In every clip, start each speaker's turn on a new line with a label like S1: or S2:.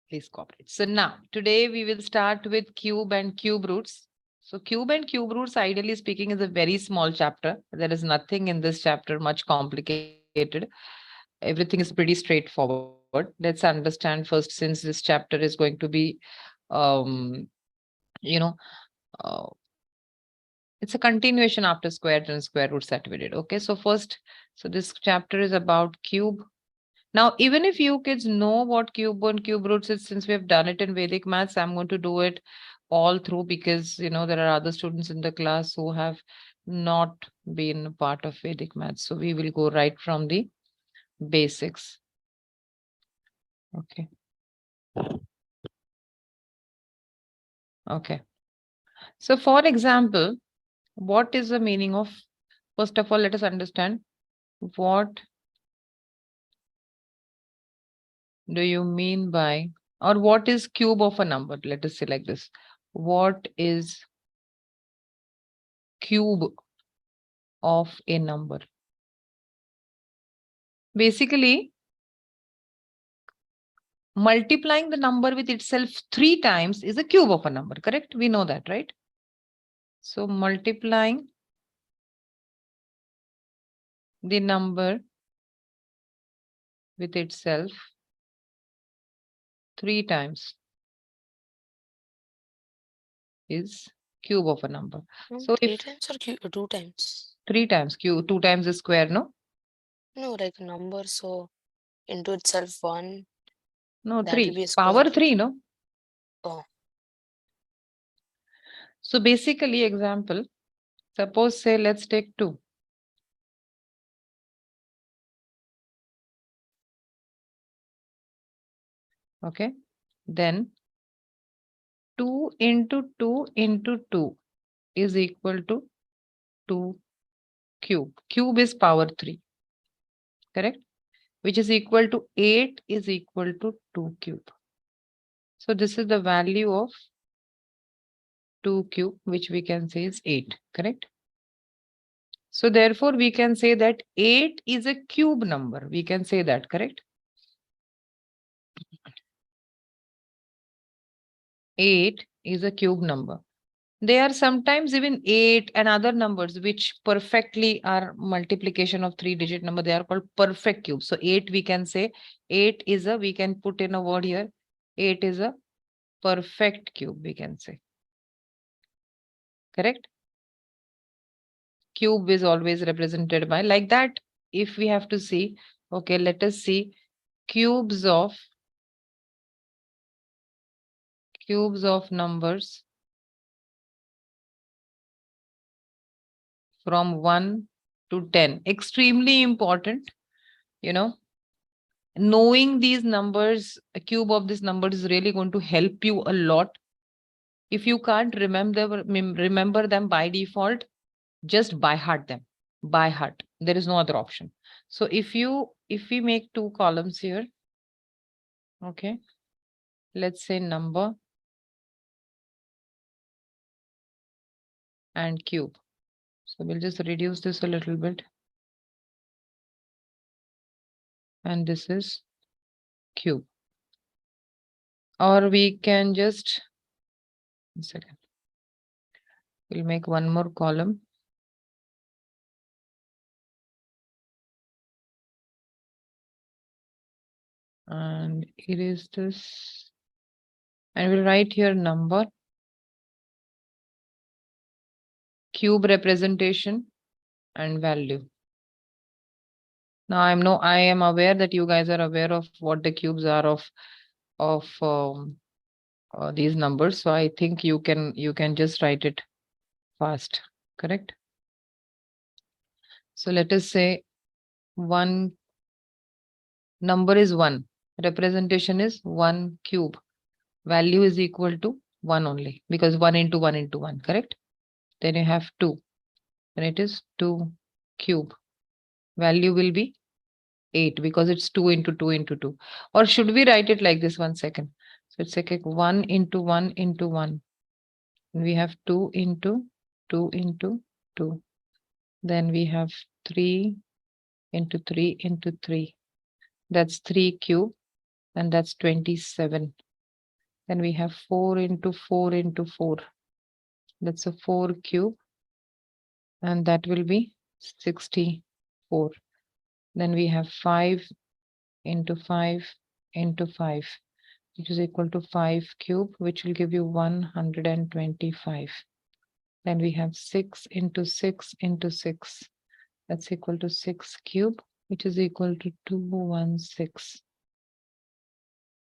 S1: Please cooperate. So now, today we will start with cube and cube roots. So cube and cube roots, ideally speaking, is a very small chapter. There is nothing in this chapter much complicated. Everything is pretty straightforward. Let's understand first, since this chapter is going to be, um, you know, uh, it's a continuation after square and square roots that we did. Okay, so first, so this chapter is about cube. Now, even if you kids know what cube and cube roots is, since we have done it in Vedic maths, I'm going to do it all through because, there are other students in the class who have not been a part of Vedic maths. So we will go right from the basics. Okay. Okay. So for example, what is the meaning of, first of all, let us understand what do you mean by, or what is cube of a number? Let us say like this. What is cube of a number? Basically, multiplying the number with itself 3 times is a cube of a number, correct? We know that, right? So multiplying the number with itself 3 times is cube of a number. So
S2: Three
S1: if
S2: times or 2 times?
S1: 3 times, cube, 2 times is square, no?
S2: No, like number, so into itself 1,
S1: No,
S2: that will
S1: 3.
S2: be a square.
S1: Power 3, no?
S2: Oh,
S1: So basically, example, suppose say let's take 2. Okay. Then 2 into 2 into 2 is equal to 2 cube. Cube is power 3, correct? Which is equal to 8 is equal to 2 cube. So this is the value of 2 cube, which we can say is 8, correct? So therefore, we can say that 8 is a cube number. We can say that, correct? 8 is a cube number. There are sometimes even 8 and other numbers which perfectly are multiplication of 3-digit number. They are called perfect cubes. So 8, we can say 8 is a, we can put in a word here. 8 is a perfect cube, we can say. Correct? Cube is always represented by like that. If we have to see, okay, let us see cubes of numbers from 1 to 10. Extremely important, knowing these numbers, a cube of this number is really going to help you a lot. If you can't remember them by default, just by heart them. By heart. There is no other option. So if we make 2 columns here, okay, let's say number and cube. So we'll just reduce this a little bit. And this is cube. Or we can just, 1 second. We'll make one more column. And erase this. And we'll write here number, cube representation, and value. Now I am aware that you guys are aware of what the cubes are of these numbers. So I think you can just write it fast, correct? So let us say one number is 1, representation is 1 cube, value is equal to 1 only because 1 into 1 into 1, correct? Then you have 2, then it is 2 cube, value will be 8 because it's 2 into 2 into 2. Or should we write it like this? 1 second. So it's like 1 into 1 into 1. We have 2 into 2 into 2. Then we have 3 into 3 into 3. That's 3 cube and that's 27. Then we have 4 into 4 into 4. That's a 4 cube. And that will be 64. Then we have 5 into 5 into 5, which is equal to 5 cube, which will give you 125. Then we have 6 into 6 into 6. That's equal to 6 cube, which is equal to 216.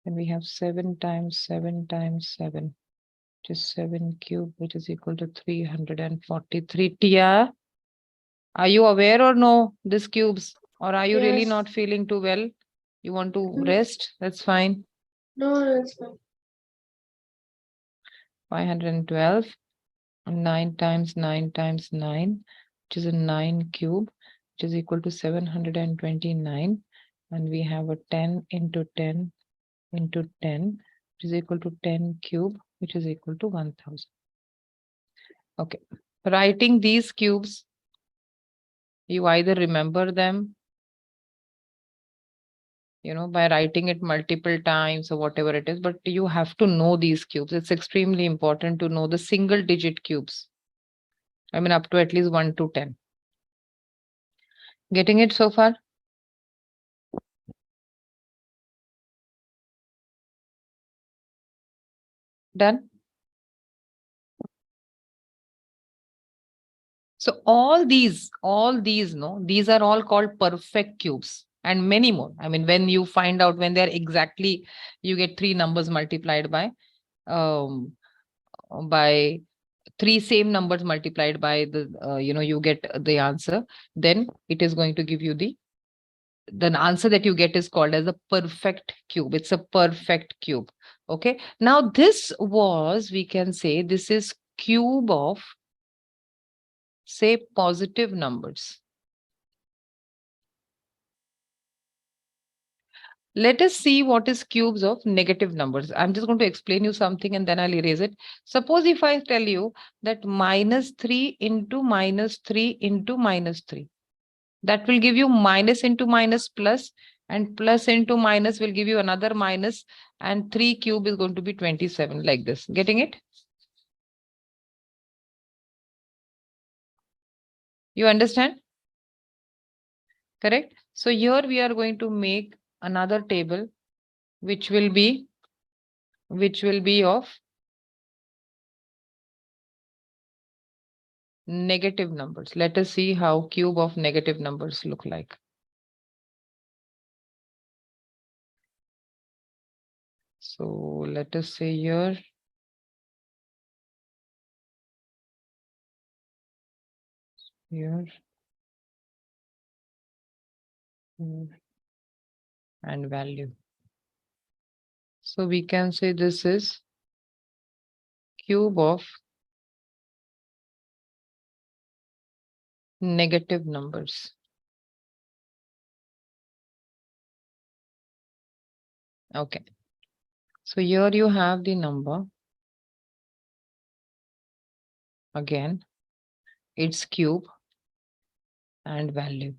S1: Then we have 7 times 7 times 7, which is 7 cube, which is equal to 343. Tia, are you aware or no, these cubes? Or are you really not feeling too well? You want to rest? That's fine.
S2: No, that's fine.
S1: 512. 9 times 9 times 9, which is a 9 cube, which is equal to 729. And we have a 10 into 10 into 10, which is equal to 10 cube, which is equal to 1000. Okay. Writing these cubes, you either remember them, by writing it multiple times or whatever it is, but you have to know these cubes. It's extremely important to know the single digit cubes. I mean, up to at least 1 to 10. Getting it so far? Done? So all these, no, these are all called perfect cubes and many more. I mean, when you find out when they're exactly, you get 3 numbers multiplied um, by 3 same numbers multiplied by the, you get the answer, then it is going to give you the answer that you get is called as a perfect cube. It's a perfect cube. Okay. Now this was, we can say this is cube of, say, positive numbers. Let us see what is cubes of negative numbers. I'm just going to explain you something and then I'll erase it. Suppose if I tell you that -3 into -3 into -3, that will give you minus into minus plus, and plus into minus will give you another minus, and 3 cube is going to be 27, like this. Getting it? You understand? Correct? So here we are going to make another table which will be of negative numbers. Let us see how cube of negative numbers look like. So let us say here, here, here, and value. So we can say this is cube of negative numbers. Okay. So here you have the number. Again, its cube and value.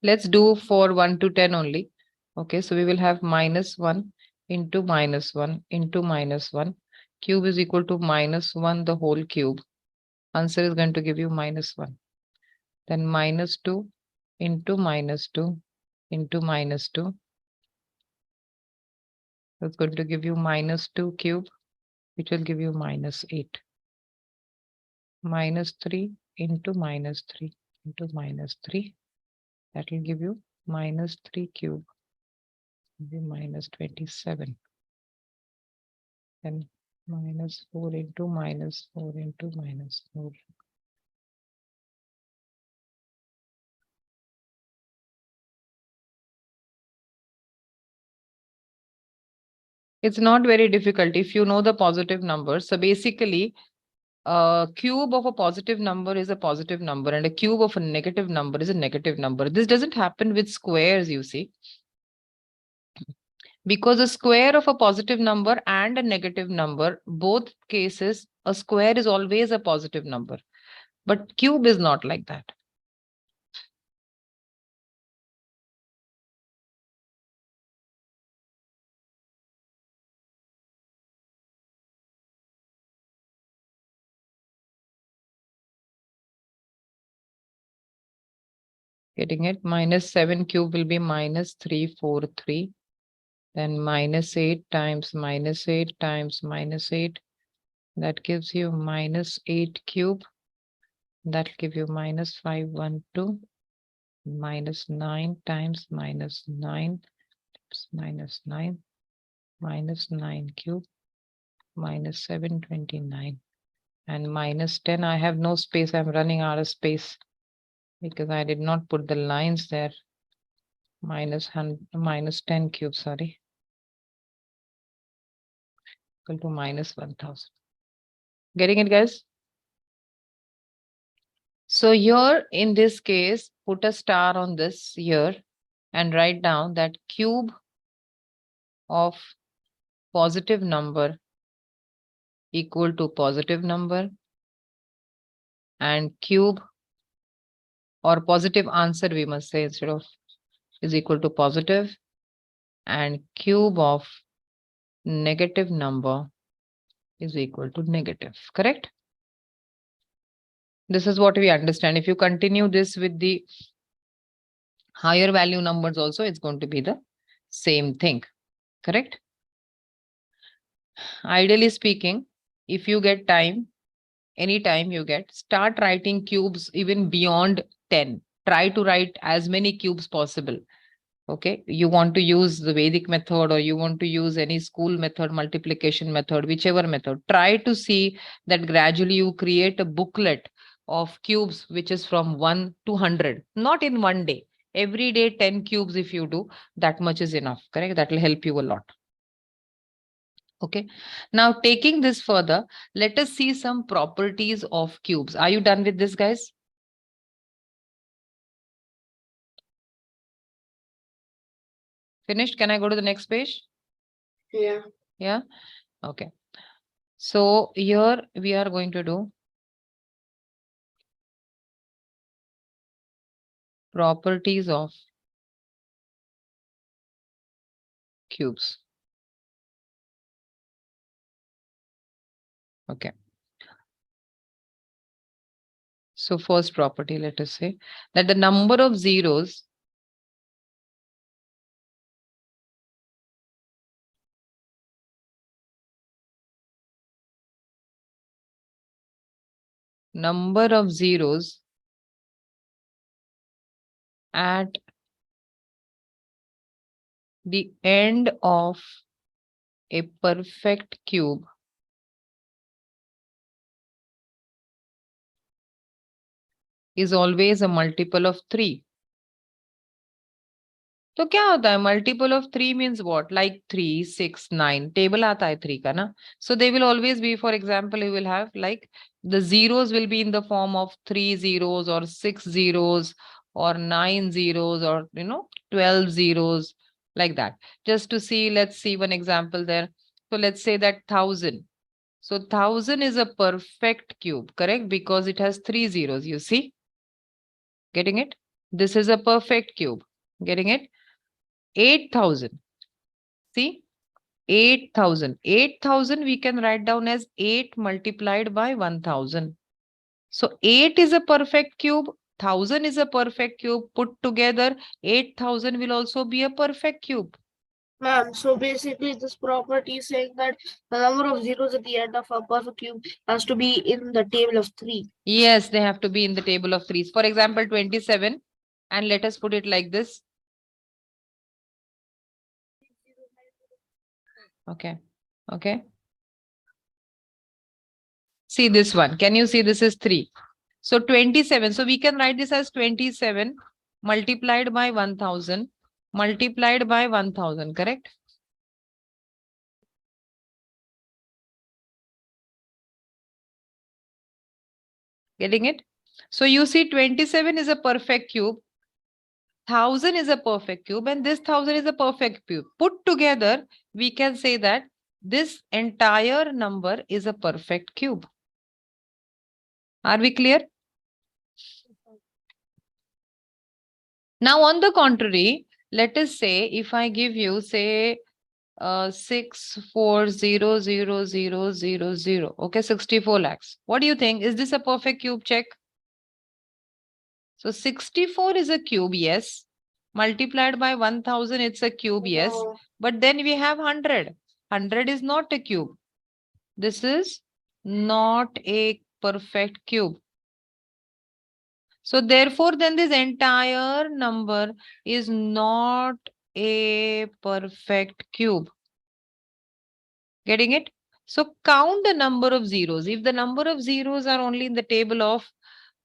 S1: Let's do for 1 to 10 only. Okay, so we will have -1 into -1 into -1. Cube is equal to -1 the whole cube. Answer is going to give you -1. Then -2 into -2 into -2. That's going to give you -2 cube, which will give you -8. -3 into -3 into -3. That will give you -3 cube, be -27. Then -4 into -4 into -4. It's not very difficult if you know the positive numbers. So basically, a cube of a positive number is a positive number, and a cube of a negative number is a negative number. This doesn't happen with squares, you see. Because a square of a positive number and a negative number, both cases, a square is always a positive number. But cube is not like that. Getting it? Minus 7 cube will be minus 343. Then minus 8 times minus 8 times minus 8. That gives you minus 8 cube. That'll give you minus 512. Minus 9 times minus 9 minus 9 minus 9 cube minus 729 and minus 10. I have no space. I'm running out of space because I did not put the lines there. Minus 10 cube, sorry, equal to minus 1000. Getting it, guys? So here in this case, put a star on this here and write down that cube of positive number equal to positive number and cube or positive answer, we must say, instead of is equal to positive, and cube of negative number is equal to negative. Correct? This is what we understand. If you continue this with the higher value numbers also, it's going to be the same thing. Correct? Ideally speaking, if you get time, anytime you get, start writing cubes even beyond 10. Try to write as many cubes possible. Okay, you want to use the Vedic method or you want to use any school method, multiplication method, whichever method. Try to see that gradually you create a booklet of cubes which is from 1 to 100, not in one day. Every day 10 cubes if you do, that much is enough. Correct? That will help you a lot. Okay, now taking this further, let us see some properties of cubes. Are you done with this, guys? Finished? Can I go to the next page?
S2: Yeah.
S1: Yeah. Okay. So here we are going to do properties of cubes. Okay. So first property, let us say that the number of zeros at the end of a perfect cube is always a multiple of 3. तो क्या होता है multiple of 3 means what like 3 6 9 table आता है 3 का ना so they will always be for example you will have like the zeros will be in the form of 3 zeros or 6 zeros or 9 zeros or 12 zeros like that. Just to see, let's see one example there. So let's say that 1000. So 1000 is a perfect cube, correct? Because it has 3 zeros, you see? Getting it? This is a perfect cube. Getting it? 8,000. See, 8,000. 8,000 we can write down as 8 multiplied by 1,000. So 8 is a perfect cube. 1,000 is a perfect cube. Put together, 8,000 will also be a perfect cube.
S2: Ma'am, so basically this property is saying that the number of zeros at the end of a perfect cube has to be in the table of 3.
S1: Yes, they have to be in the table of 3s. For example, 27. And let us put it like this. Okay. Okay. See this one. Can you see this is 3? So 27. So we can write this as 27 multiplied by 1,000 multiplied by 1,000, correct? Getting it? So you see 27 is a perfect cube. 1,000 is a perfect cube and this 1,000 is a perfect cube. Put together, we can say that this entire number is a perfect cube. Are we clear? Now, on the contrary, let us say if I give you, say, 6400000. Okay, 64 lakhs. What do you think? Is this a perfect cube? Check. So 64 is a cube, yes. Multiplied by 1000, it's a cube, yes.
S2: No.
S1: But then we have 100. 100 is not a cube. This is not a perfect cube. So therefore, then this entire number is not a perfect cube. Getting it? So count the number of zeros. If the number of zeros are only in the table of,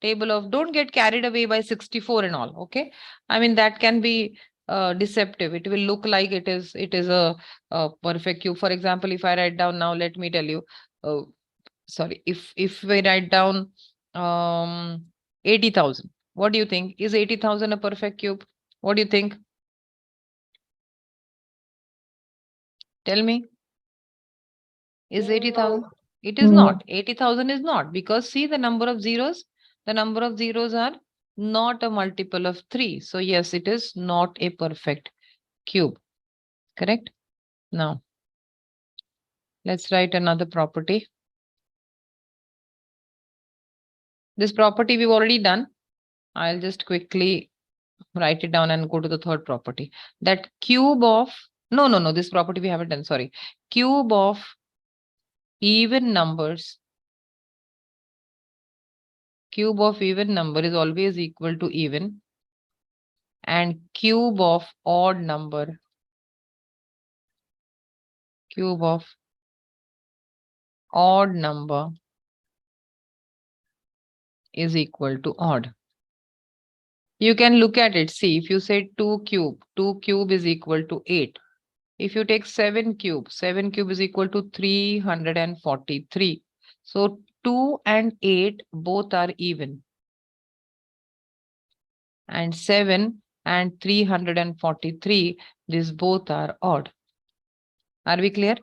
S1: don't get carried away by 64 and all. Okay. I mean, that can be deceptive. It will look like it is a perfect cube. For example, if I write down now, let me tell you, sorry, if we write down 80,000, what do you think? Is 80,000 a perfect cube? What do you think? Tell me. Is 80,000?
S2: No.
S1: It is not. 80,000 is not, because see the number of zeros. The number of zeros are not a multiple of 3. So yes, it is not a perfect cube. Correct? Now, let's write another property. This property we've already done. I'll just quickly write it down and go to the third property. That cube of, no, this property we haven't done, sorry. Cube of even numbers. Cube of even number is always equal to even. And cube of odd number. Cube of odd number is equal to odd. You can look at it. See, if you say 2 cube is equal to 8. If you take 7 cube is equal to 343. So 2 and 8 both are even. And 7 and 343, these both are odd. Are we clear?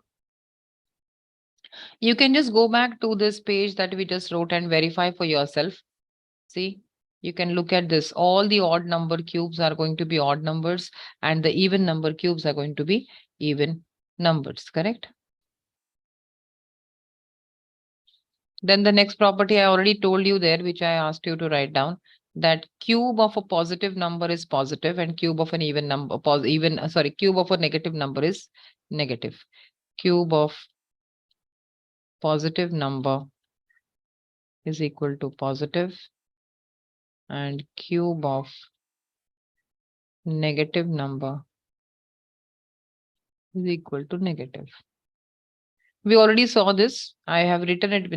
S1: You can just go back to this page that we just wrote and verify for yourself. See, you can look at this. All the odd number cubes are going to be odd numbers and the even number cubes are going to be even numbers, correct? Then the next property I already told you there, which I asked you to write down, that cube of a positive number is positive and cube of an even number, cube of a negative number is negative. Cube of positive number is equal to positive and cube of negative number is equal to negative. We already saw this. I have written it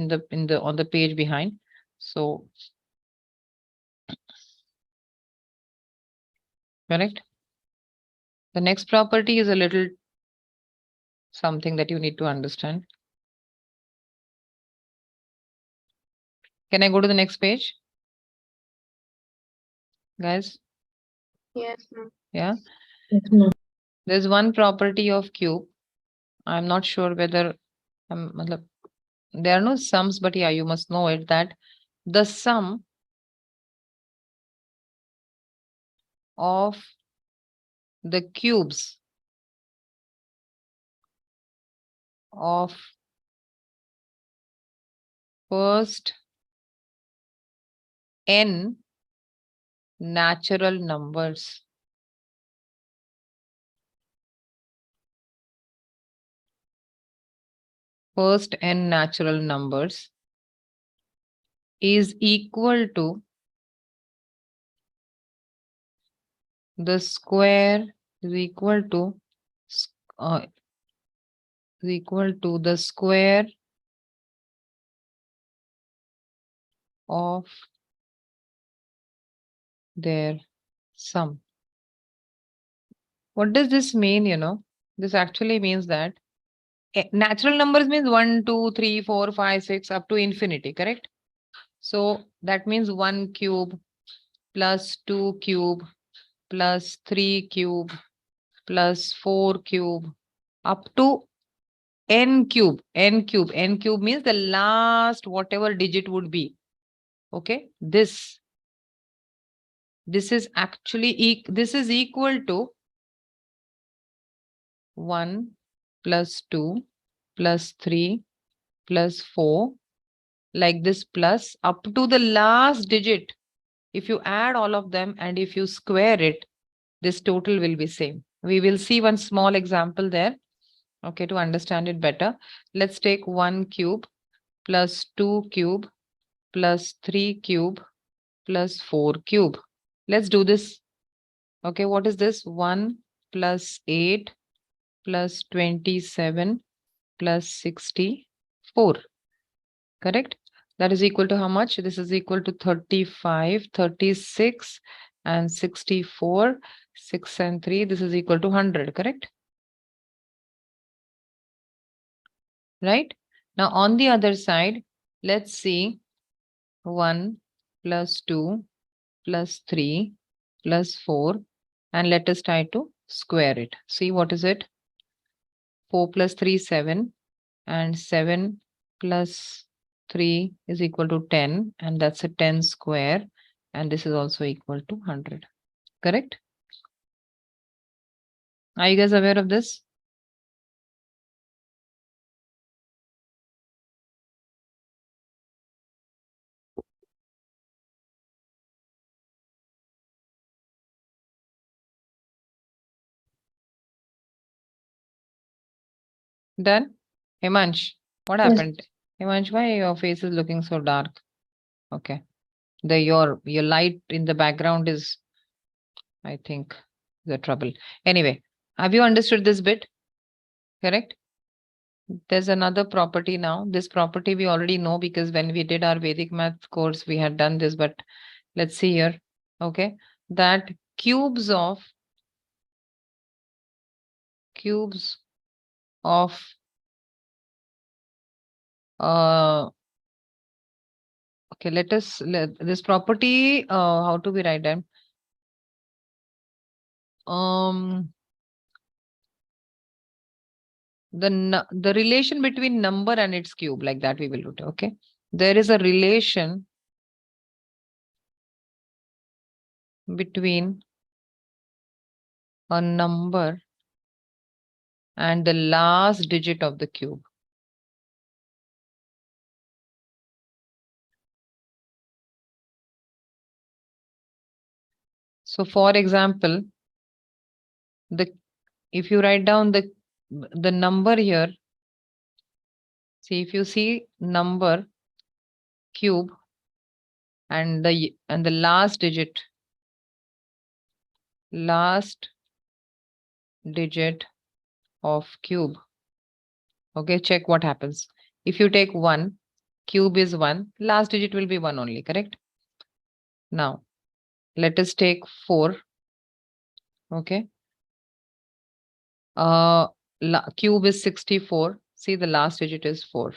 S1: on the page behind. So correct. The next property is a little something that you need to understand. Can I go to the next page? Guys?
S2: Yes, ma'am.
S1: Yeah. There's one property of cube. I'm not sure whether there are no sums, but yeah, you must know it, that the sum of the cubes of first n natural numbers is equal to the square is equal to the square of their sum. What does this mean? This actually means that natural numbers means 1, 2, 3, 4, 5, 6 up to infinity, correct? So that means 1 cube plus 2 cube plus 3 cube plus 4 cube up to n cube. N cube means the last whatever digit would be. Okay, this is actually this is equal to 1 plus 2 plus 3 plus 4, like this, plus up to the last digit. If you add all of them and if you square it, this total will be same. We will see one small example there, okay, to understand it better. Let's take 1 cube plus 2 cube plus 3 cube plus 4 cube. Let's do this. Okay, what is this? 1 plus 8 plus 27 plus 64. Correct? That is equal to how much? This is equal to 35, 36, and 64. 6 and 3. This is equal to 100. Correct? Right? Now, on the other side, let's see 1 plus 2 plus 3 plus 4. And let us try to square it. See, what is it? 4 plus 3, 7. And 7 plus 3 is equal to 10. And that's a 10 square. And this is also equal to 100. Correct? Are you guys aware of this? Done? Himansh, what
S2: Yes.
S1: happened? Himansh, why your face is looking so dark? Okay. Your light in the background is, I think, the trouble. Anyway, have you understood this bit? Correct? There's another property now. This property we already know because when we did our Vedic math course, we had done this, but let's see here. Okay. That cubes of uh okay, let this property how to be write them? Um the relation between number and its cube, like that we will do it. Okay. There is a relation between a number and the last digit of the cube. So for example, the if you write down the number here, see, if you see number cube and the last digit of cube. Okay, check what happens. If you take 1, cube is 1, last digit will be 1 only, correct? Now, let us take 4. Okay. Cube is 64. See, the last digit is 4.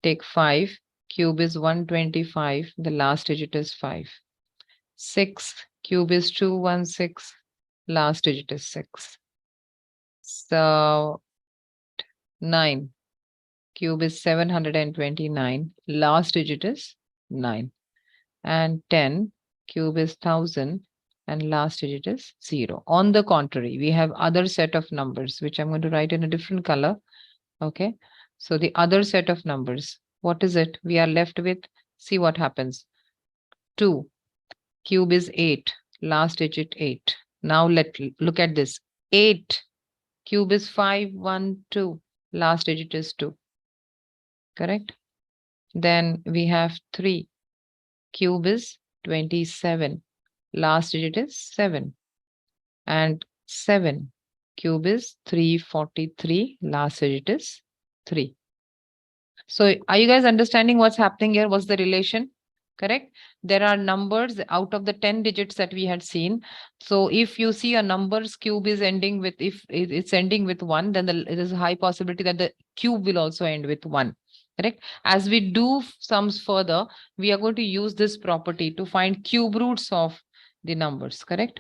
S1: Take 5. Cube is 125. The last digit is 5. 6. Cube is 216. Last digit is 6. So 9. Cube is 729. Last digit is 9. And 10. Cube is 1000. And last digit is 0. On the contrary, we have other set of numbers, which I'm going to write in a different color. Okay. So the other set of numbers, what is it? We are left with, see what happens. 2. Cube is 8. Last digit 8. Now look at this. 8. Cube is 512. Last digit is 2. Correct? Then we have 3. Cube is 27. Last digit is 7. And 7. Cube is 343. Last digit is 3. So are you guys understanding what's happening here? What's the relation? Correct? There are numbers out of the 10 digits that we had seen. So if you see a number's cube is ending with, if it's ending with 1, then there's a high possibility that the cube will also end with 1. Correct? As we do sums further, we are going to use this property to find cube roots of the numbers. Correct?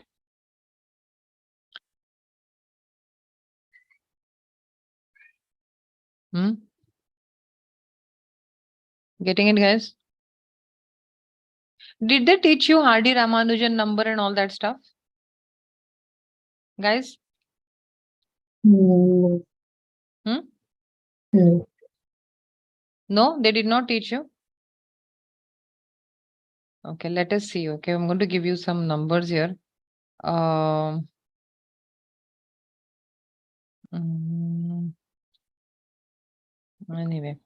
S1: Hmm? Getting it, guys? Did they teach you Hardy Ramanujan number and all that stuff? Guys?
S2: No.
S1: Hmm?
S2: No.
S1: No, they did not teach you. Okay, let us see. Okay, I'm going to give you some numbers here. Um, mm, anyway,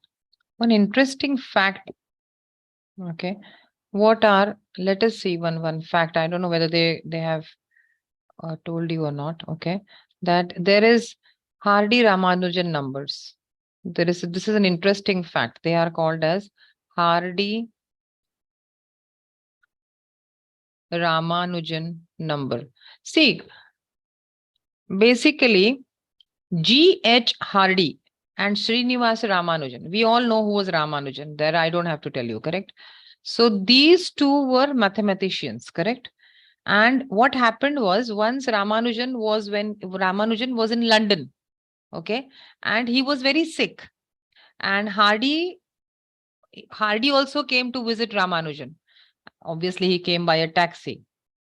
S1: one interesting fact. Okay, what are? Let us see one fact. I don't know whether they have told you or not. Okay, that there is Hardy Ramanujan numbers. This is an interesting fact. They are called as Hardy Ramanujan number. See, basically, G.H. Hardy and Srinivasa Ramanujan. We all know who was Ramanujan. There, I don't have to tell you, correct? So these two were mathematicians, correct? And what happened was once Ramanujan was in London, okay, and he was very sick, and Hardy also came to visit Ramanujan. Obviously, he came by a taxi.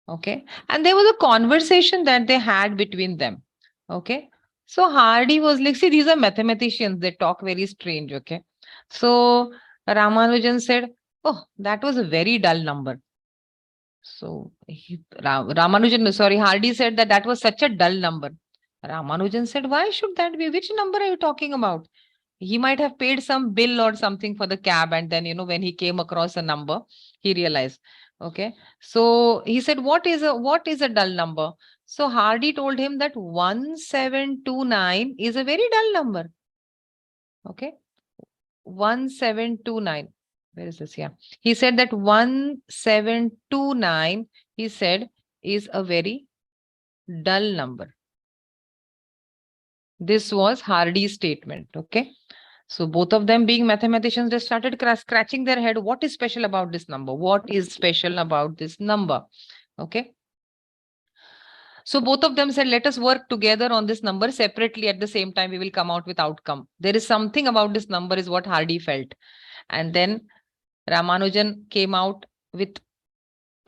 S1: Okay. And there was a conversation that they had between them. Okay. So Hardy was like, see, these are mathematicians. They talk very strange. Okay. So Ramanujan said, oh, that was a very dull number. So Ramanujan, sorry, Hardy said that that was such a dull number. Ramanujan said, why should that be? Which number are you talking about? He might have paid some bill or something for the cab, and then when he came across a number, he realized. Okay, so he said, what is a dull number? So Hardy told him that 1729 is a very dull number. Okay, 1729. Where is this? Yeah, he said that 1729, he said, is a very dull number. This was Hardy's statement. Okay. So both of them being mathematicians, they started scratching their head. What is special about this number? What is special about this number? Okay. So both of them said, let us work together on this number separately. At the same time, we will come out with outcome. There is something about this number is what Hardy felt. And then Ramanujan came out with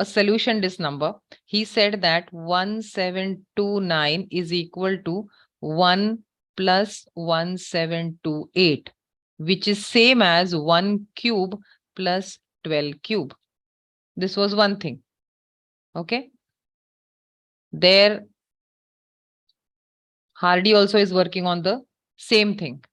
S1: a solution this number. He said that 1729 is equal to 1 plus 1728, which is same as 1 cube plus 12 cube. This was one thing. Okay. There, Hardy also is working on the same thing.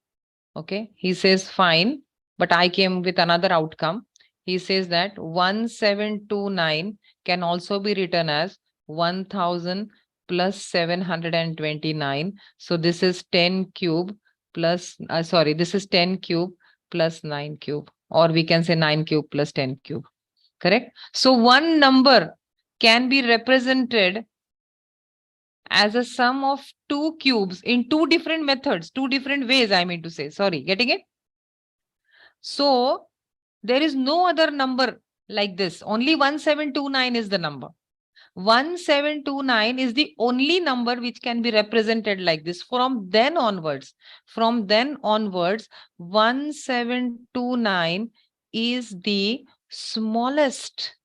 S1: Okay. He says, fine, but I came with another outcome. He says that 1729 can also be written as 1000 plus 729. So this is 10 cube plus, this is 10 cube plus 9 cube, or we can say 9 cube plus 10 cube. Correct? So one number can be represented as a sum of two cubes in two different methods, two different ways, I mean to say. Sorry, getting it? So there is no other number like this. Only 1729 is the number. 1729 is the only number which can be represented like this. From then onwards, 1729 is the smallest.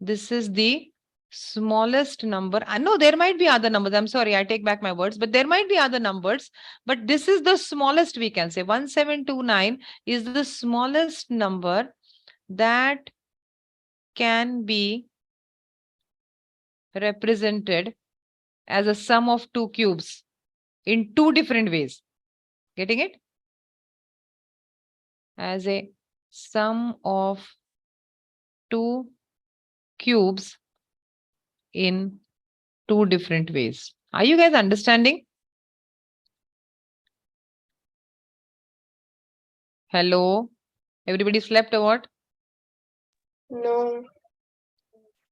S1: This is the smallest number. I know there might be other numbers. I'm sorry, I take back my words, but there might be other numbers. But this is the smallest we can say. 1729 is the smallest number that can be represented as a sum of two cubes in two different ways. Getting it? As a sum of two cubes in two different ways. Are you guys understanding? Hello? Everybody slept or what?
S2: No.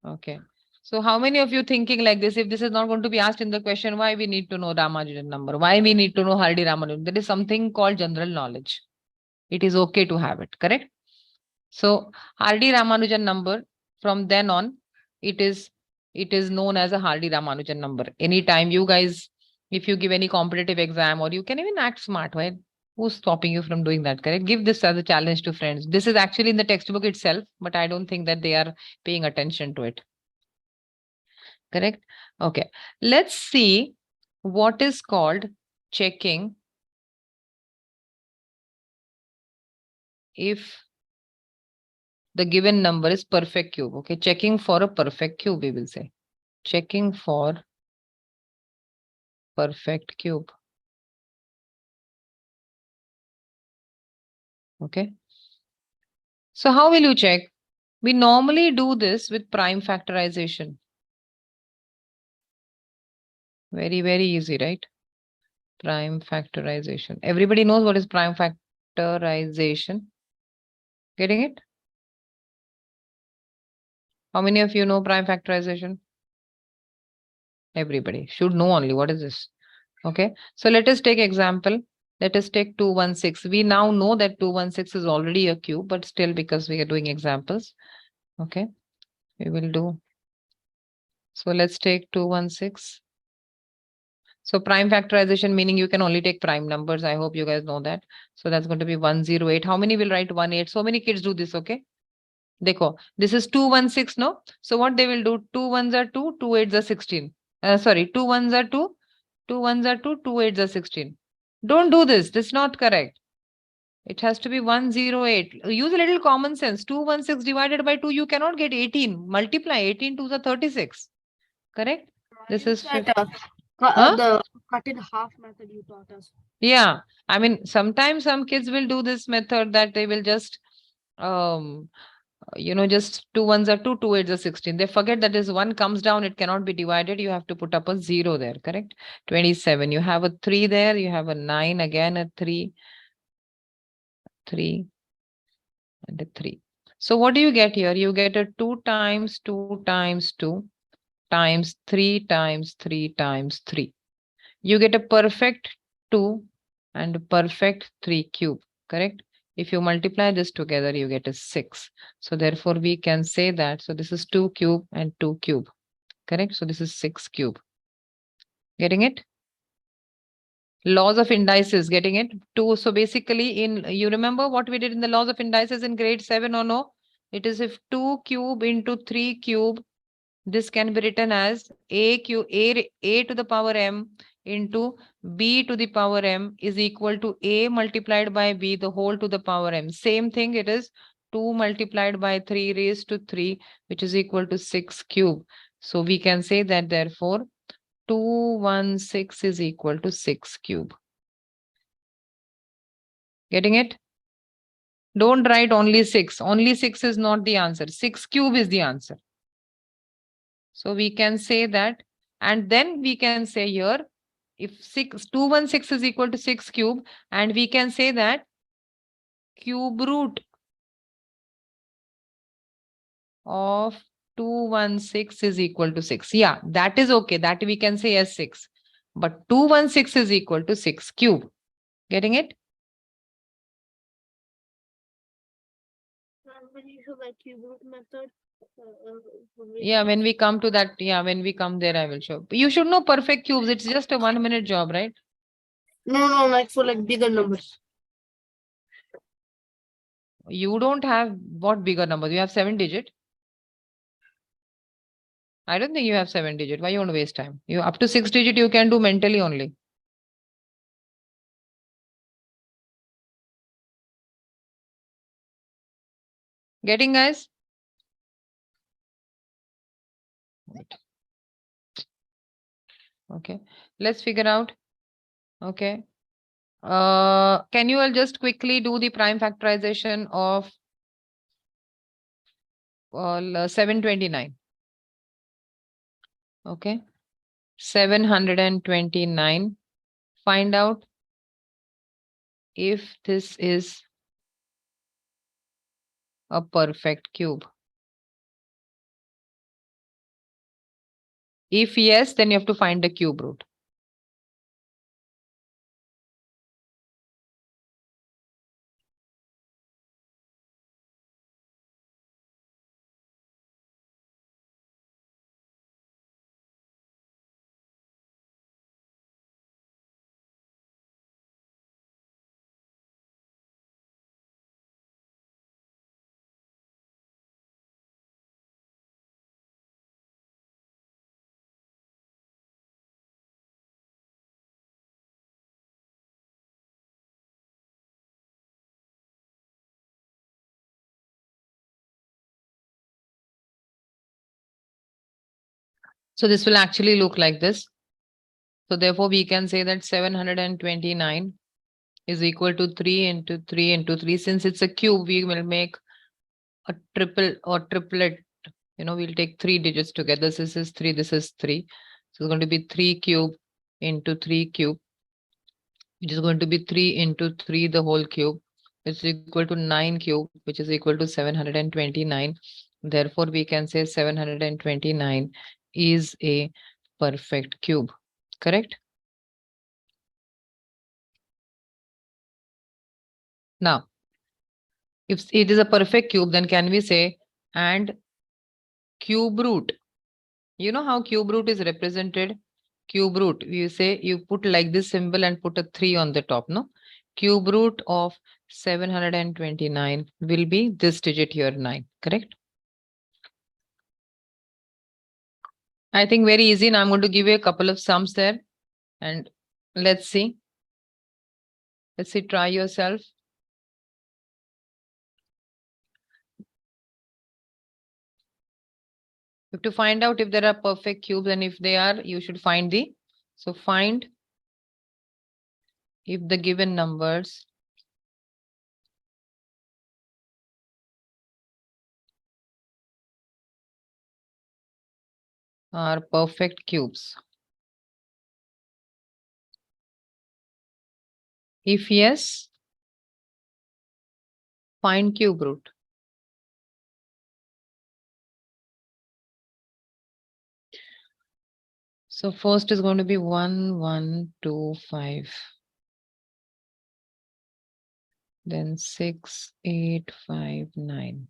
S1: Okay. So how many of you thinking like this? If this is not going to be asked in the question, why we need to know Ramanujan number? Why we need to know Hardy Ramanujan? There is something called general knowledge. It is okay to have it, correct? So Hardy Ramanujan number, from then on, it is known as a Hardy Ramanujan number. Anytime you guys, if you give any competitive exam, or you can even act smart, right? Who's stopping you from doing that, correct? Give this as a challenge to friends. This is actually in the textbook itself, but I don't think that they are paying attention to it. Correct? Okay. Let's see what is called checking if the given number is perfect cube. Okay, checking for a perfect cube, we will say. Checking for perfect cube. Okay. So how will you check? We normally do this with prime factorization. Very, very easy, right? Prime factorization. Everybody knows what is prime factorization. Getting it? How many of you know prime factorization? Everybody should know only. What is this? Okay. So let us take example. Let us take 216. We now know that 216 is already a cube, but still because we are doing examples. Okay. We will do. So let's take 216. So prime factorization meaning you can only take prime numbers. I hope you guys know that. So that's going to be 108. How many will write 18? So many kids do this, okay? Dekho, this is 216, no? So what they will do, 2 ones are 2, 2 eights are 16. Sorry, 2 ones are 2, 2 ones are 2, 2 eights are 16. Don't do this. This is not correct. It has to be 108. Use a little common sense. 216 divided by 2, you cannot get 18. Multiply 18 to the 36. Correct? This is huh?
S2: The cut in half method you taught us.
S1: Yeah. I mean, sometimes some kids will do this method that they will just um just 2 ones are 2, 2 eights are 16. They forget that this 1 comes down, it cannot be divided. You have to put up a 0 there, correct? 27. You have a 3 there. You have a 9, again a 3, 3, and a 3. So what do you get here? You get a 2 times 2 times 2 times 3 times 3 times 3. You get a perfect 2 and a perfect 3 cube, correct? If you multiply this together, you get a 6. So therefore, we can say that, so this is 2 cube and 2 cube, correct? So this is 6 cube. Getting it? Laws of indices, getting it? 2. So basically, you remember what we did in the laws of indices in grade 7 or no? It is if 2 cube into 3 cube, this can be written as a to the power m into b to the power m is equal to a multiplied by b the whole to the power m. Same thing, it is 2 multiplied by 3 raised to 3, which is equal to 6 cube. So we can say that therefore 216 is equal to 6 cube. Getting it? Don't write only 6. Only 6 is not the answer. 6 cube is the answer. So we can say that, and then we can say here, if 216 is equal to 6 cube, and we can say that cube root of 216 is equal to 6. Yeah, that is okay. That we can say as 6. But 216 is equal to 6 cube. Getting it?
S2: When you show that cube root method,
S1: Yeah, when we come to that, yeah, when we come there, I will show. You should know perfect cubes. It's just a 1-minute job, right?
S2: no, like for like bigger numbers.
S1: You don't have what bigger numbers? You have 7-digit. I don't think you have 7-digit. Why you want to waste time? You up to 6-digit you can do mentally only. Getting, guys? Wait. Okay. Let's figure out. Okay. Can you all just quickly do the prime factorization of 729? Okay. 729. Find out if this is a perfect cube. If yes, then you have to find the cube root. So this will actually look like this. So therefore, we can say that 729 is equal to 3 into 3 into 3. Since it's a cube, we will make a triple or triplet. We'll take 3 digits together. This is 3, this is 3. So it's going to be 3 cube into 3 cube, which is going to be 3 into 3 the whole cube, which is equal to 9 cube, which is equal to 729. Therefore, we can say 729 is a perfect cube. Correct? Now, if it is a perfect cube, then can we say and cube root? You know how cube root is represented? Cube root, you say you put like this symbol and put a 3 on the top, no? Cube root of 729 will be this digit here, 9, correct? I think very easy. Now I'm going to give you a couple of sums there and let's see. Let's see, try yourself. You have to find out if there are perfect cubes, and if they are, you should find so find if the given numbers are perfect cubes. If yes, find cube root. So first is going to be 1, 1, 2, 5. Then 6, 8, 5, 9.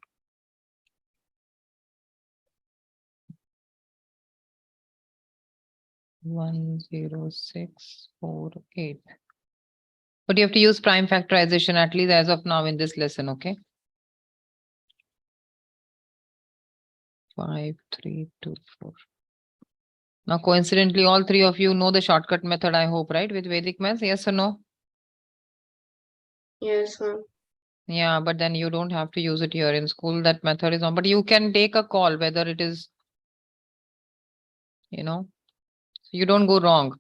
S1: 1, 0, 6, 4, 8. But you have to use prime factorization at least as of now in this lesson, okay? 5, 3, 2, 4. Now, coincidentally, all three of you know the shortcut method, I hope, right? With Vedic maths, yes or no?
S2: Yes, ma'am.
S1: Yeah, but then you don't have to use it here in school. That method is on, but you can take a call whether it is, you don't go wrong.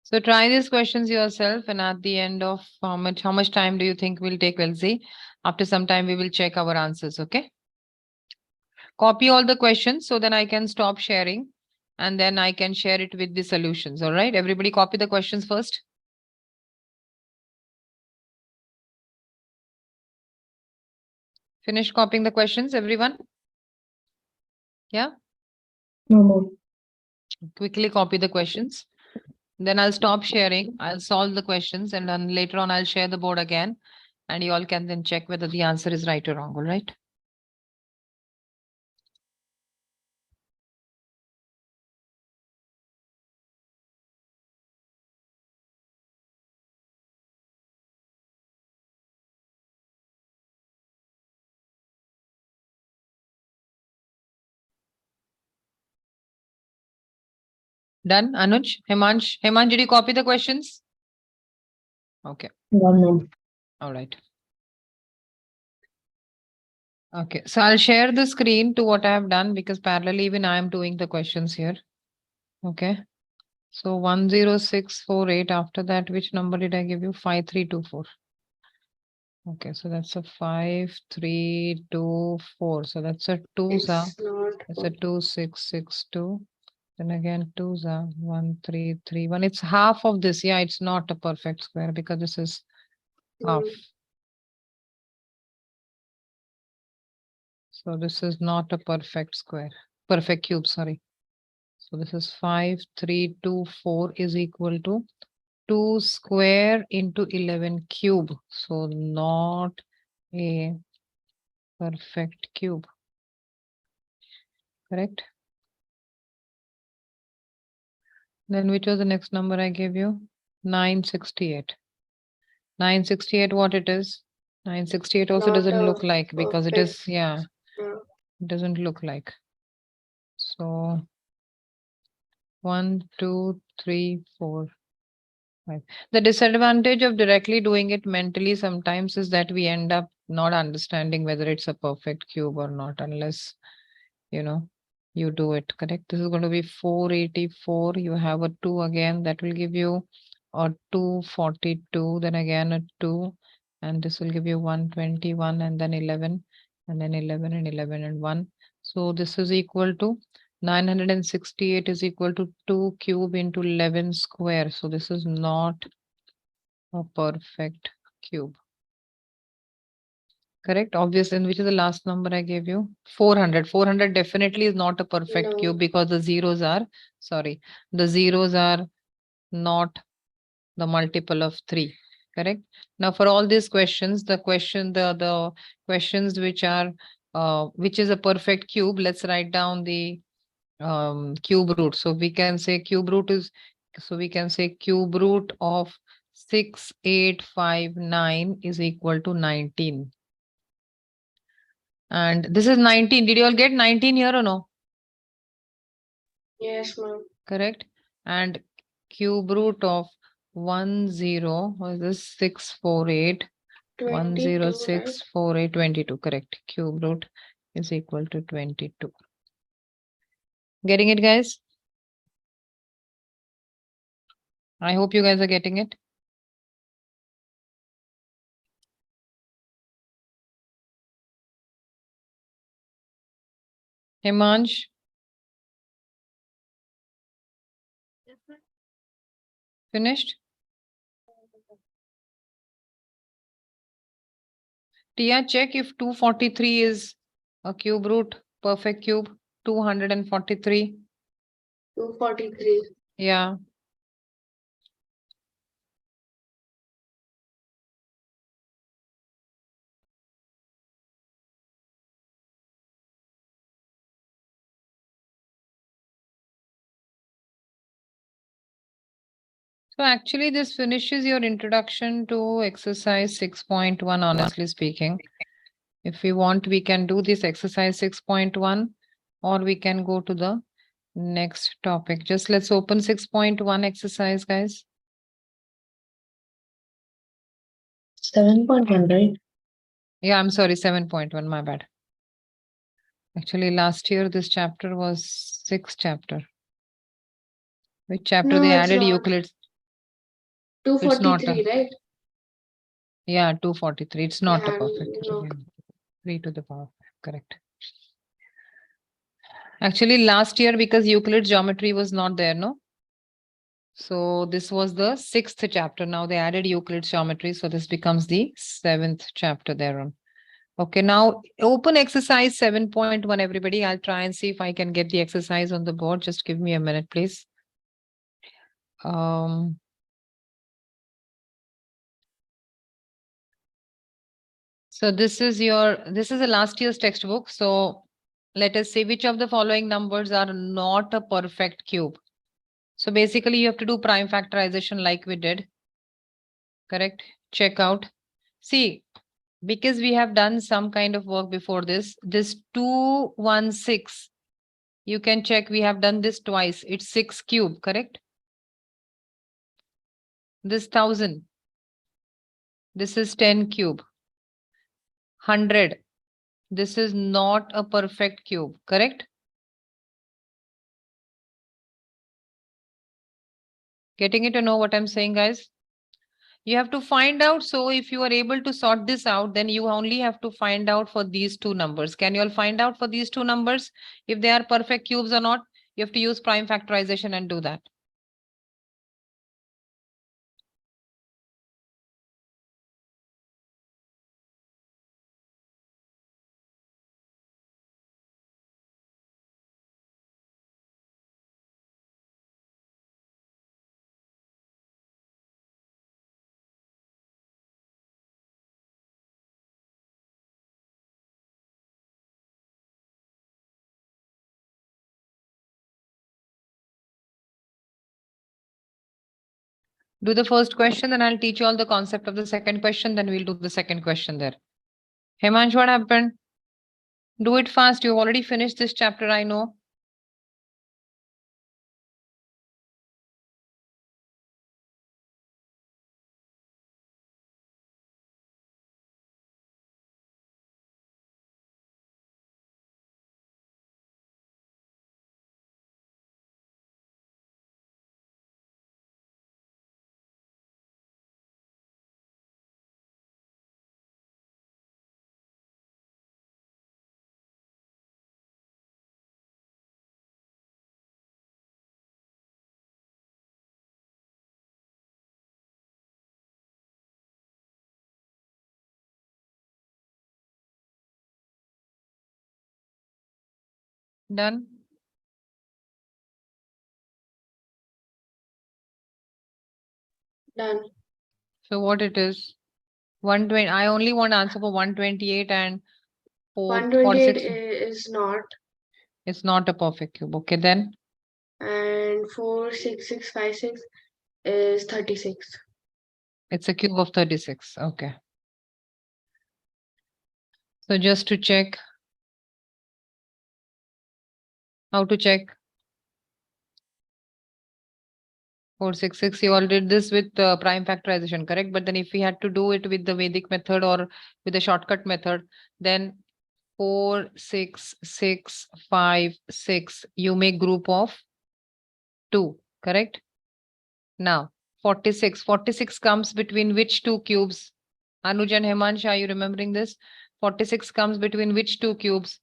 S1: So try these questions yourself, and at the end of how much time do you think we'll take? We'll see. After some time, we will check our answers. Okay. Copy all the questions so then I can stop sharing, and then I can share it with the solutions. All right. Everybody, copy the questions first. Finish copying the questions, everyone. Yeah.
S2: No more.
S1: Quickly copy the questions. Then I'll stop sharing. I'll solve the questions, and then later on I'll share the board again, and you all can then check whether the answer is right or wrong. All right. Done. Anuj, Hemansh, did you copy the questions? Okay.
S2: One.
S1: All right. Okay. So I'll share the screen to what I have done because parallelly even I am doing the questions here. Okay. So 10648. After that, which number did I give you? 5324. Okay. So that's a 5324. So that's a 2.
S2: It's not.
S1: It's a 2662. Then again 2 1331. It's half of this. Yeah, it's not a perfect square because this is half. So this is not a perfect square, perfect cube, sorry. So this is 5324 is equal to 2 square into 11 cube. So not a perfect cube, correct? Then which was the next number I gave you? 968. 968 what it is? 968 also
S2: Not
S1: doesn't
S2: a
S1: look like because it is,
S2: perfect.
S1: yeah. It doesn't look like. So 1, 2, 3, 4, 5. The disadvantage of directly doing it mentally sometimes is that we end up not understanding whether it's a perfect cube or not, unless you know you do it correct. This is going to be 484. You have a 2 again, that will give you a 242, then again a 2, and this will give you 121, and then 11, and then 11 and 11 and 1. So this is equal to 968 is equal to 2 cube into 11 square. So this is not a perfect cube. Correct? Obvious. And which is the last number I gave you? 400. 400 definitely is not a perfect
S2: No.
S1: cube because the zeros are, sorry, the zeros are not the multiple of 3. Correct? Now for all these questions, the questions which are, which is a perfect cube, let's write down the cube root. So we can say cube root is, so we can say cube root of 6859 is equal to 19. And this is 19. Did you all get 19 here or no?
S2: Yes, ma'am.
S1: Correct. And cube root of 10, what is this? 648.
S2: 22, right?
S1: 22. Correct. Cube root is equal to 22. Getting it, guys? I hope you guys are getting it. Himansh, finished? Tia, check if 243 is a cube root, perfect cube. 243.
S2: 243.
S1: Yeah. So actually this finishes your introduction to exercise 6.1, honestly speaking. If we want, we can do this exercise 6.1 or we can go to the next topic. Just let's open 6.1 exercise, guys.
S2: 7.1, right?
S1: Yeah, I'm sorry, 7.1, my bad. Actually, last year this chapter was 6th chapter. Which chapter
S2: No,
S1: they
S2: it's
S1: added
S2: not.
S1: Euclid? It's not a,
S2: 243, right?
S1: yeah, 243. It's not a
S2: Yeah,
S1: perfect cube.
S2: no.
S1: 3 to the power 5, correct. Actually, last year because Euclid geometry was not there, no? So this was the 6th chapter. Now they added Euclid geometry. So this becomes the 7th chapter thereon. Okay, now open exercise 7.1, everybody. I'll try and see if I can get the exercise on the board. Just give me a minute, please. So this is the last year's textbook. So let us see which of the following numbers are not a perfect cube. So basically you have to do prime factorization like we did. Correct? Check out. See, because we have done some kind of work before this 216, you can check, we have done this twice. It's 6 cube, correct? This 1000, this is 10 cube. 100, this is not a perfect cube, correct? Getting it to know what I'm saying, guys? You have to find out. So if you are able to sort this out, then you only have to find out for these two numbers. Can you all find out for these two numbers if they are perfect cubes or not? You have to use prime factorization and do that. Do the first question, then I'll teach you all the concept of the second question. Then we'll do the second question there. Himansh, what happened? Do it fast. You've already finished this chapter, I know. Done.
S2: Done.
S1: So what it is? 120. I only want answer for 128 and
S2: 128
S1: 46.
S2: is not,
S1: It's not a perfect cube. Okay, then
S2: and 46656 is 36.
S1: it's a cube of 36. Okay. So just to check, how to check 466, you all did this with prime factorization, correct? But then if we had to do it with the Vedic method or with the shortcut method, then 46656, you make group of 2, correct? Now 46 comes between which two cubes? Anuj and Himansh, are you remembering this? 46 comes between which two cubes?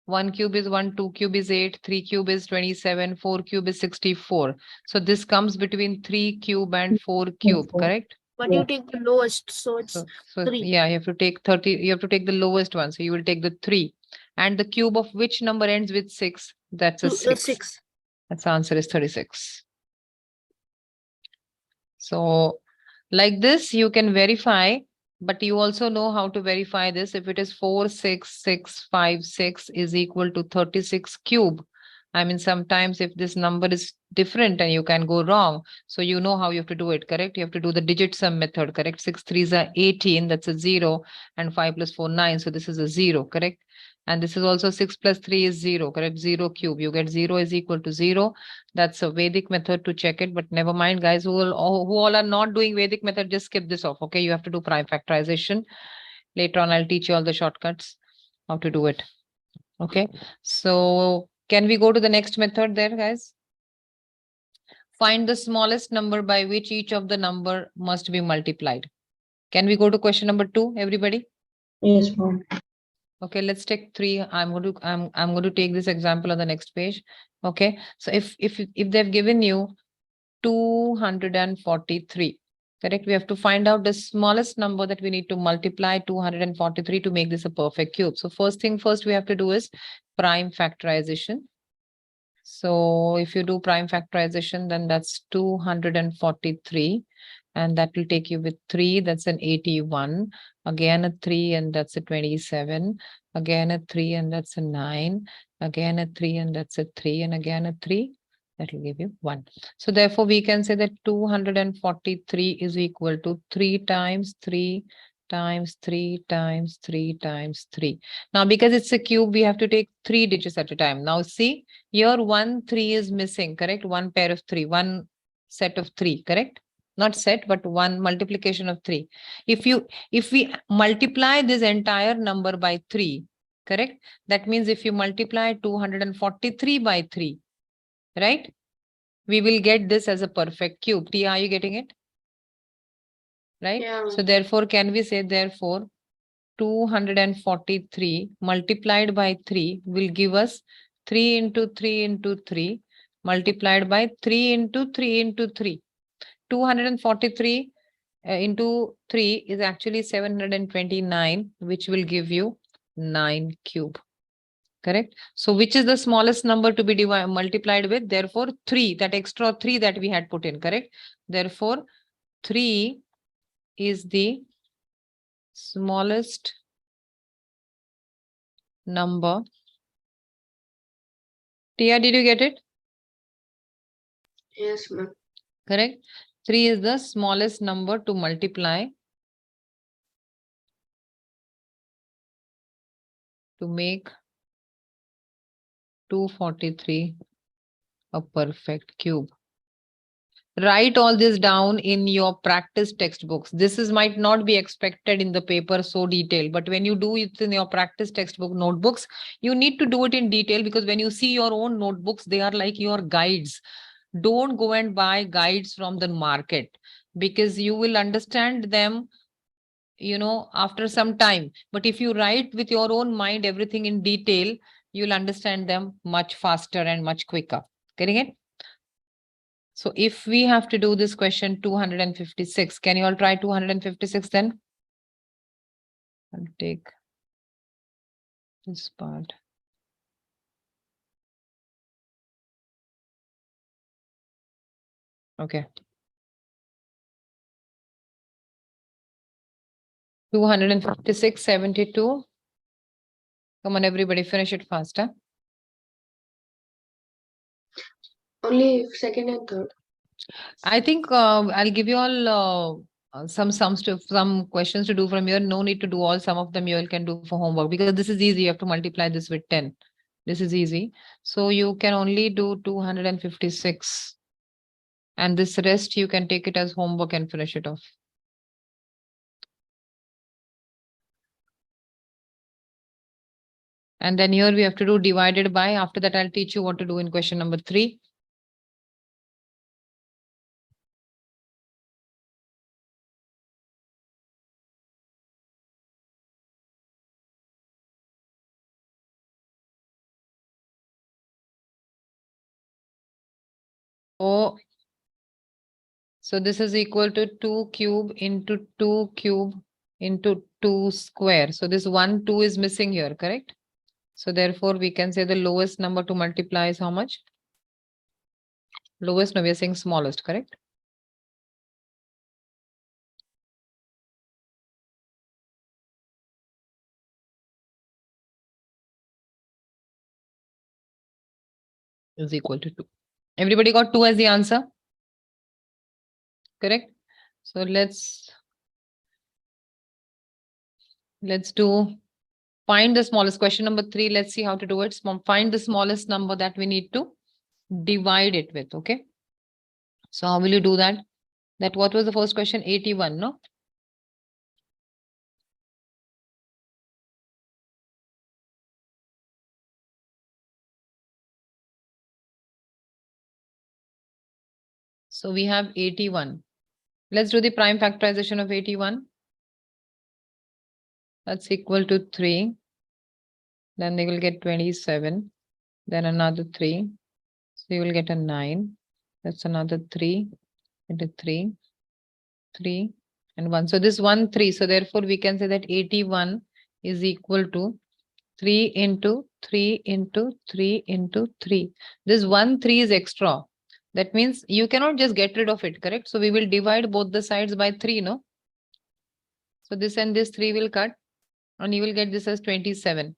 S1: 1 cube is 1, 2 cube is 8, 3 cube is 27, 4 cube is 64. So this comes between 3 cube and 4 cube, correct?
S2: But you take the lowest, so it's
S1: So
S2: 3.
S1: yeah, you have to take 30, you have to take the lowest one. So you will take the 3. And the cube of which number ends with 6? That's a 6.
S2: 6.
S1: That's answer is 36. So like this, you can verify, but you also know how to verify this. If it is 46656 is equal to 36 cube. I mean, sometimes if this number is different and you can go wrong, so you know how you have to do it, correct? You have to do the digit sum method, correct? 6 threes are 18, that's a 0, and 5 plus 4, 9. So this is a 0, correct? And this is also 6 plus 3 is 0, correct? 0 cube. You get 0 is equal to 0. That's a Vedic method to check it, but never mind, guys. Who all are not doing Vedic method, just skip this off. Okay, you have to do prime factorization. Later on, I'll teach you all the shortcuts, how to do it. Okay, so can we go to the next method there, guys? Find the smallest number by which each of the number must be multiplied. Can we go to question number 2, everybody?
S2: Yes, ma'am.
S1: Okay, let's take 3. I'm going to take this example on the next page. Okay, so if they've given you 243, correct? We have to find out the smallest number that we need to multiply 243 to make this a perfect cube. So first thing first we have to do is prime factorization. So if you do prime factorization, then that's 243, and that will take you with 3, that's an 81, again a 3, and that's a 27, again a 3, and that's a 9, again a 3, and that's a 3, and again a 3, that will give you 1. So therefore we can say that 243 is equal to 3 times 3 times 3 times 3 times 3. Now because it's a cube, we have to take 3 digits at a time. Now see, here 1 3 is missing, correct? One pair of 3, one set of 3, correct? Not set, but one multiplication of 3. If we multiply this entire number by 3, correct? That means if you multiply 243 by 3, right? We will get this as a perfect cube. Tia, are you getting it? Right?
S2: Yeah.
S1: So therefore, can we say therefore 243 multiplied by 3 will give us 3 into 3 into 3 multiplied by 3 into 3 into 3. 243 into 3 is actually 729, which will give you 9 cube. Correct? So which is the smallest number to be multiplied with? Therefore, 3, that extra 3 that we had put in, correct? Therefore, 3 is the smallest number. Tia, did you get it?
S2: Yes, ma'am.
S1: Correct. 3 is the smallest number to multiply to make 243, a perfect cube. Write all this down in your practice textbooks. This is might not be expected in the paper so detailed, but when you do it in your practice textbook notebooks, you need to do it in detail, because when you see your own notebooks, they are like your guides. Don't go and buy guides from the market, because you will understand them, after some time. But if you write with your own mind everything in detail, you'll understand them much faster and much quicker. Getting it? So if we have to do this question 256, can you all try 256 then? I'll take this part. Okay. 256, 72. Come on, everybody, finish it faster.
S2: Only second and third.
S1: I think I'll give you all some questions to do from here. No need to do all. Some of them you all can do for homework, because this is easy. You have to multiply this with 10. This is easy. So you can only do 256. And this rest you can take it as homework and finish it off. And then here we have to do divided by. After that, I'll teach you what to do in question number 3. Oh, so this is equal to 2 cube into 2 cube into 2 square. So this 1, 2 is missing here, correct? So therefore, we can say the lowest number to multiply is how much? Lowest, no, we are saying smallest, correct? Is equal to 2. Everybody got 2 as the answer? Correct? So let's do find the smallest. Question number 3. Let's see how to do it. Find the smallest number that we need to divide it with. Okay. So how will you do that? That what was the first question? 81, no? So we have 81. Let's do the prime factorization of 81. That's equal to 3. Then they will get 27. Then another 3. So you will get a 9. That's another 3 into 3, 3 and 1. So this 1, 3. So therefore we can say that 81 is equal to 3 into 3 into 3 into 3. This 1, 3 is extra. That means you cannot just get rid of it, correct? So we will divide both the sides by 3, no? So this and this 3 will cut, and you will get this as 27.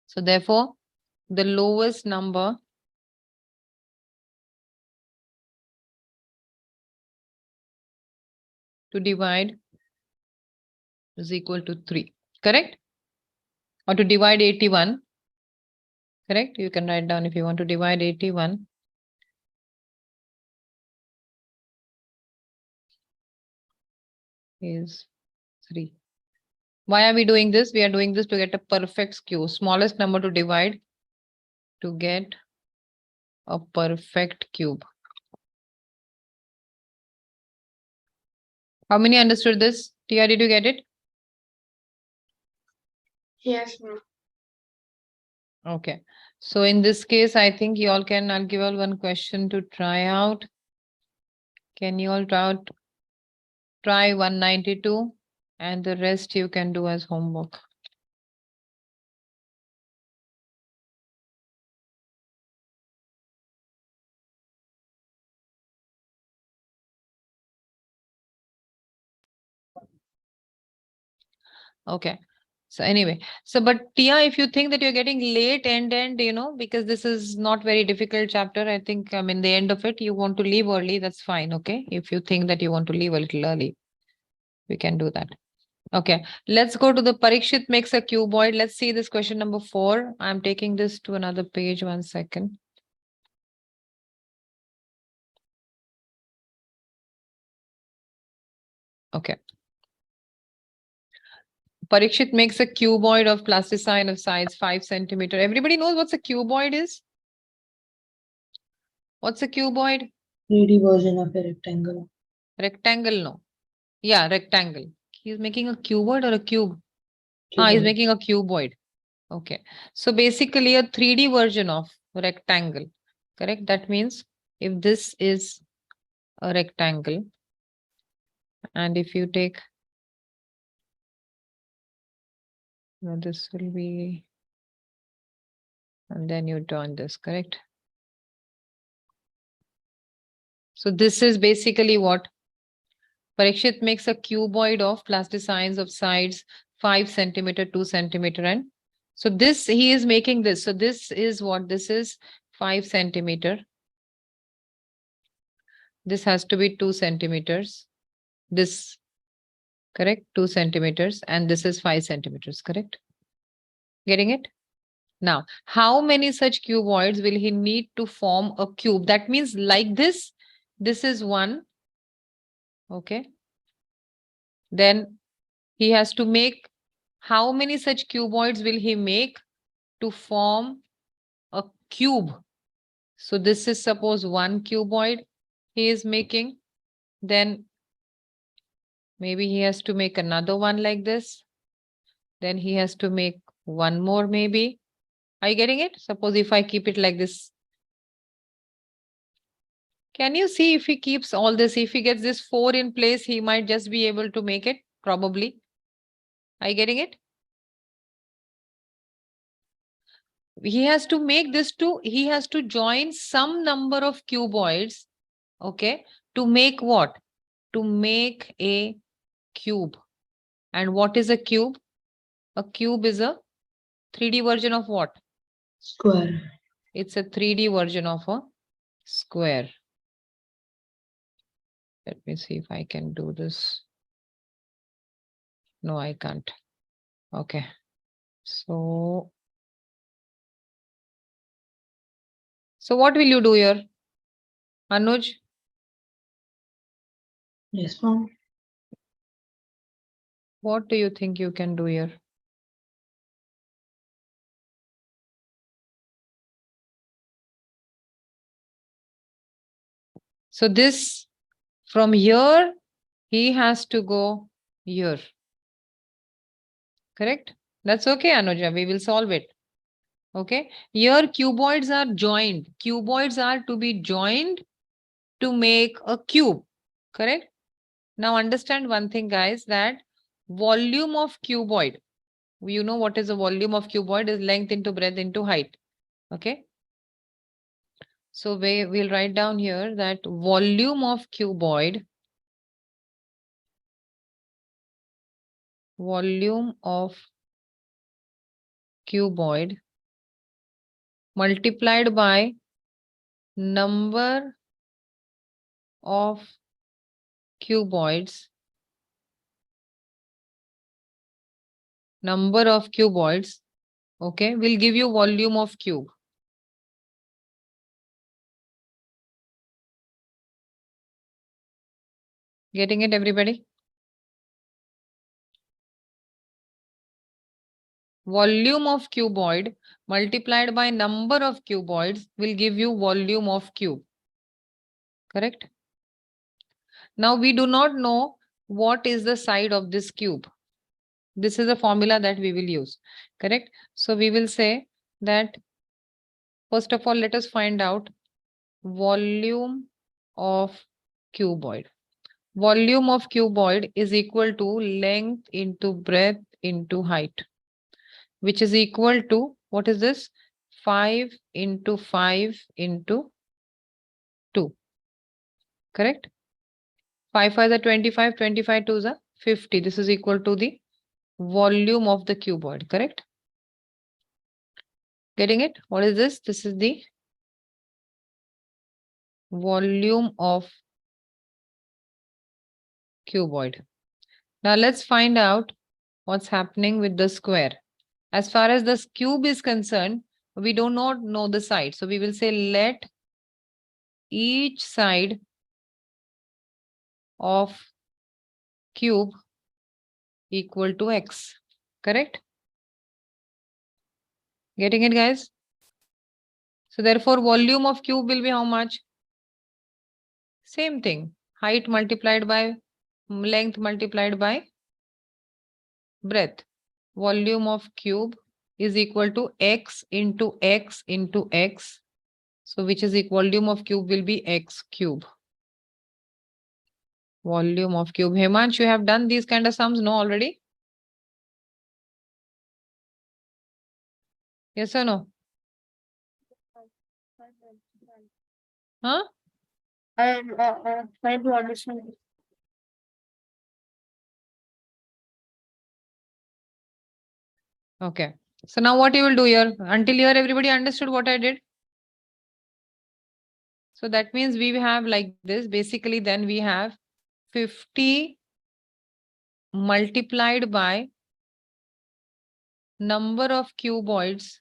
S1: So therefore, the lowest number to divide is equal to 3, correct? Or to divide 81, correct? You can write down if you want to divide 81. Is 3. Why are we doing this? We are doing this to get a perfect skew. Smallest number to divide to get a perfect cube. How many understood this? Tia, did you get it?
S2: Yes, ma'am.
S1: Okay. So in this case, I think you all can, I'll give you all one question to try out. Can you all try 192, and the rest you can do as homework. Okay. So anyway, but Tia, if you think that you're getting late and because this is not very difficult chapter, I think the end of it, you want to leave early, that's fine. Okay. If you think that you want to leave a little early, we can do that. Okay, let's go to the Parikshit makes a cuboid. Let's see this question number 4. I'm taking this to another page. 1 second. Okay. Parikshit makes a cuboid of plasticine of size 5 centimeter. Everybody knows what's a cuboid is? What's a cuboid?
S3: 3D version of a rectangle.
S1: Rectangle, no. Yeah, rectangle. He's making a cuboid or a cube? He's
S3: Cuboid.
S1: making a cuboid. Okay. So basically a 3D version of rectangle. Correct? That means if this is a rectangle and if you take, this will be, and then you turn this, correct? So this is basically what Parikshit makes a cuboid of plasticines of sides 5 centimeter, 2 centimeter, and so this he is making this. So this is what this is 5 centimeter. This has to be 2 centimeters. This, correct? 2 centimeters, and this is 5 centimeters, correct? Getting it? Now, how many such cuboids will he need to form a cube? That means like this is one. Okay. Then he has to make, how many such cuboids will he make to form a cube? So this is suppose one cuboid he is making. Then maybe he has to make another one like this. Then he has to make one more maybe. Are you getting it? Suppose if I keep it like this. Can you see if he keeps all this, if he gets this 4 in place, he might just be able to make it, probably. Are you getting it? He has to make this he has to join some number of cuboids, okay, to make what? To make a cube. And what is a cube? A cube is a 3D version of what?
S3: Square.
S1: It's a 3D version of a square. Let me see if I can do this. No, I can't. Okay. So what will you do here? Anuj?
S3: Yes, ma'am.
S1: What do you think you can do here? So this, from here, he has to go here. Correct? That's okay, Anuja. We will solve it. Okay. Here, cuboids are joined. Cuboids are to be joined to make a cube. Correct? Now understand one thing, guys, that volume of cuboid, you know what is the volume of cuboid, is length into breadth into height. Okay. So we'll write down here that volume of cuboid, multiplied by number of cuboids, okay, will give you volume of cube. Getting it, everybody? Volume of cuboid multiplied by number of cuboids will give you volume of cube. Correct? Now we do not know what is the side of this cube. This is a formula that we will use. Correct? So we will say that, first of all, let us find out volume of cuboid. Volume of cuboid is equal to length into breadth into height, which is equal to, what is this? 5 into 5 into 2. Correct? 5 5 is 25, 25 2 is 50. This is equal to the volume of the cuboid. Correct? Getting it? What is this? This is the volume of cuboid. Now let's find out what's happening with the square. As far as the cube is concerned, we do not know the side. So we will say let each side of cube equal to x. Correct? Getting it, guys? So therefore, volume of cube will be how much? Same thing. Height multiplied by length multiplied by breadth. Volume of cube is equal to x into x into x. So which is equal, volume of cube will be x cube. Volume of cube. Hemansh, you have done these kind of sums, no, already? Yes or no? Huh?
S2: I'm trying to understand.
S1: Okay. So now what you will do here? Until here, everybody understood what I did? So that means we have like this. Basically, then we have 50 multiplied by number of cuboids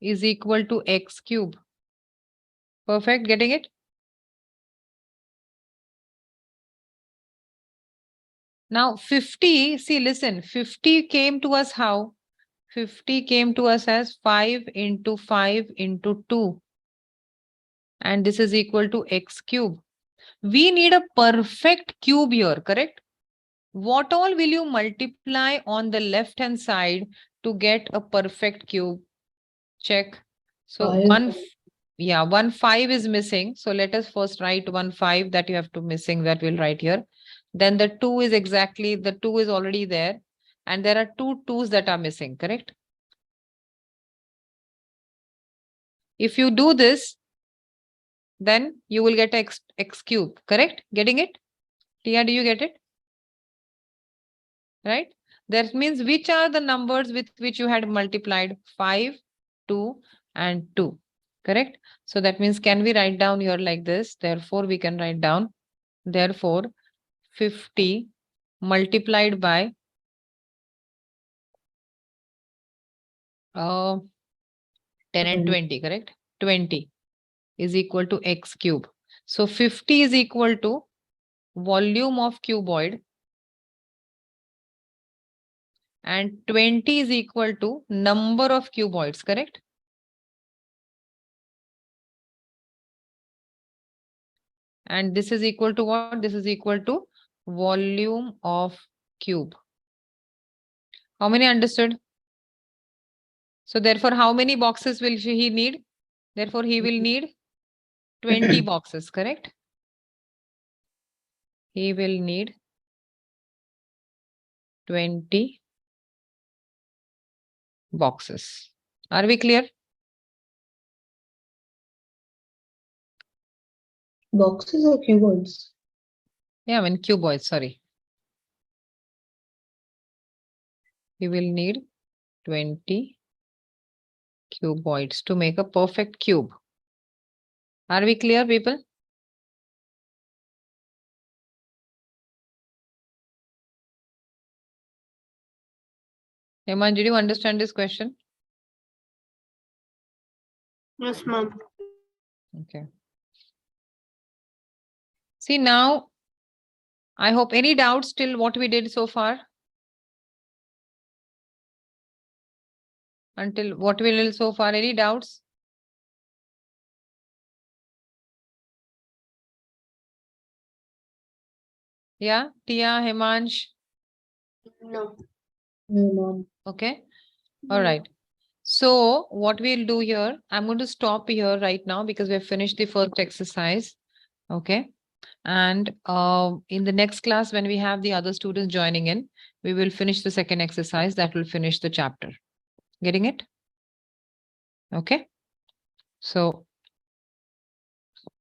S1: is equal to x cube. Perfect, getting it? Now 50, see, listen, 50 came to us how? 50 came to us as 5 into 5 into 2. And this is equal to x cube. We need a perfect cube here, correct? What all will you multiply on the left hand side to get a perfect cube? Check. So
S3: 5.
S1: 1 5 is missing. So let us first write 1 5 that you have to missing, that we'll write here. Then the 2 is exactly, the 2 is already there. And there are 2 2's that are missing, correct? If you do this, then you will get x cube, correct? Getting it? Tia, do you get it? Right? That means which are the numbers with which you had multiplied? 5, 2, and 2. Correct? So that means can we write down here like this? Therefore, we can write down, therefore, 50 multiplied by 10 and 20, correct? 20 is equal to x cube. So 50 is equal to volume of cuboid and 20 is equal to number of cuboids, correct? And this is equal to what? This is equal to volume of cube. How many understood? So therefore, how many boxes will he need? Therefore, he will need 20 boxes, correct? He will need 20 boxes. Are we clear?
S3: Boxes or cuboids?
S1: Yeah, I mean cuboids, sorry. We will need 20 cuboids to make a perfect cube. Are we clear, people? Heman, did you understand this question?
S2: Yes, ma'am.
S1: Okay. See now, I hope any doubts till what we did so far? Until what we did so far, any doubts? Yeah, Tia, Himansh.
S2: No.
S3: No, ma'am.
S1: Okay. All right. So what we'll do here, I'm going to stop here right now because we've finished the first exercise. Okay. And in the next class, when we have the other students joining in, we will finish the second exercise that will finish the chapter. Getting it? Okay. So